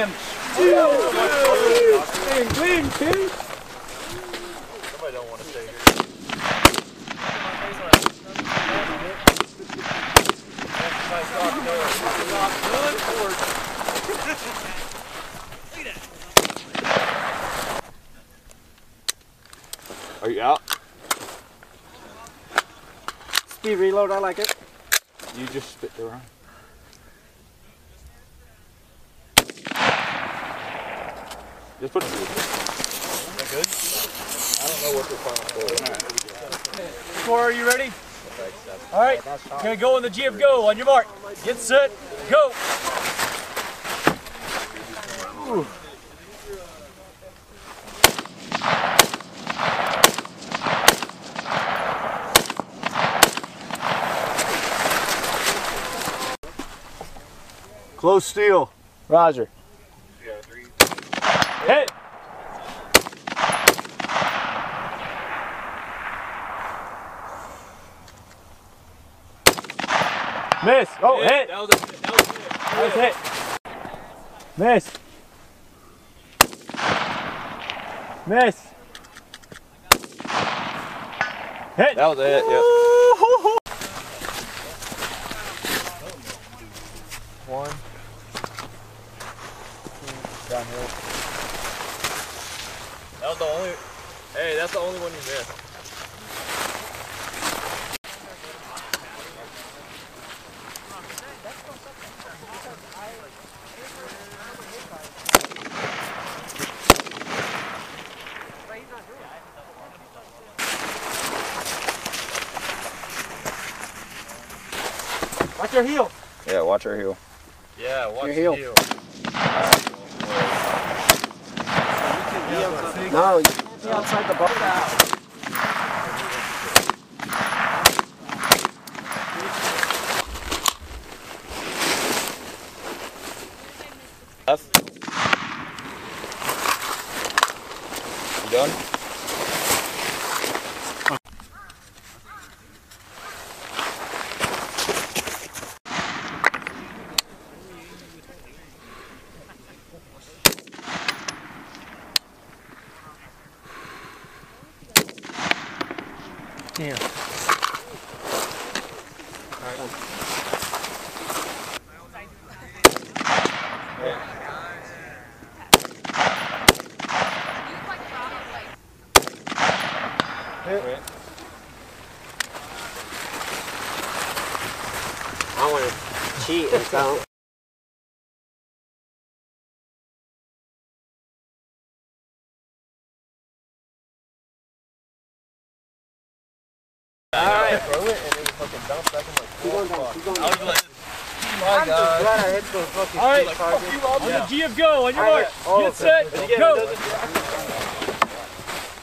damn. Clean, kid. Somebody don't want to stay here. Are you out? Speed reload, I like it. You just spit the round. Just put it through. Is that good? I don't know what they're calling for. Score, are you ready? All right, gonna go on the G of go. On your mark, get set, go. Ooh. Close steel. Roger. Hit. Miss. Oh, hit. That was a hit. That was a hit. That was hit. Miss. Miss. Hit. That was a hit, yep. One. Downhill. That was the only. Hey, that's the only one you missed. Watch your heel. Yeah, watch her heel. Yeah, watch Your your heel. heel. No, you can't be outside the boat. Left. You done? Damn. I want to cheat and count. Alright, throw it and then you fucking bounce back in like Keep going down, keep going down. I was like, I'm just glad I hit the fucking All right, speed target. on the G of go. On your mark, get set, What'd you get? go.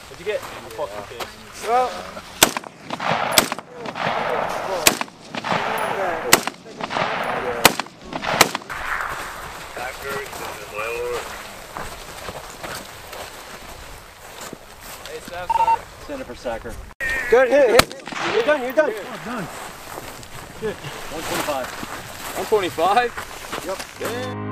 What'd you get? I'm fucking pissed. Well, Hey, staff sergeant. Send it for sacker. good hit. You're done, you're done. Oh, done. Good. 125. 125? Yep. Yeah.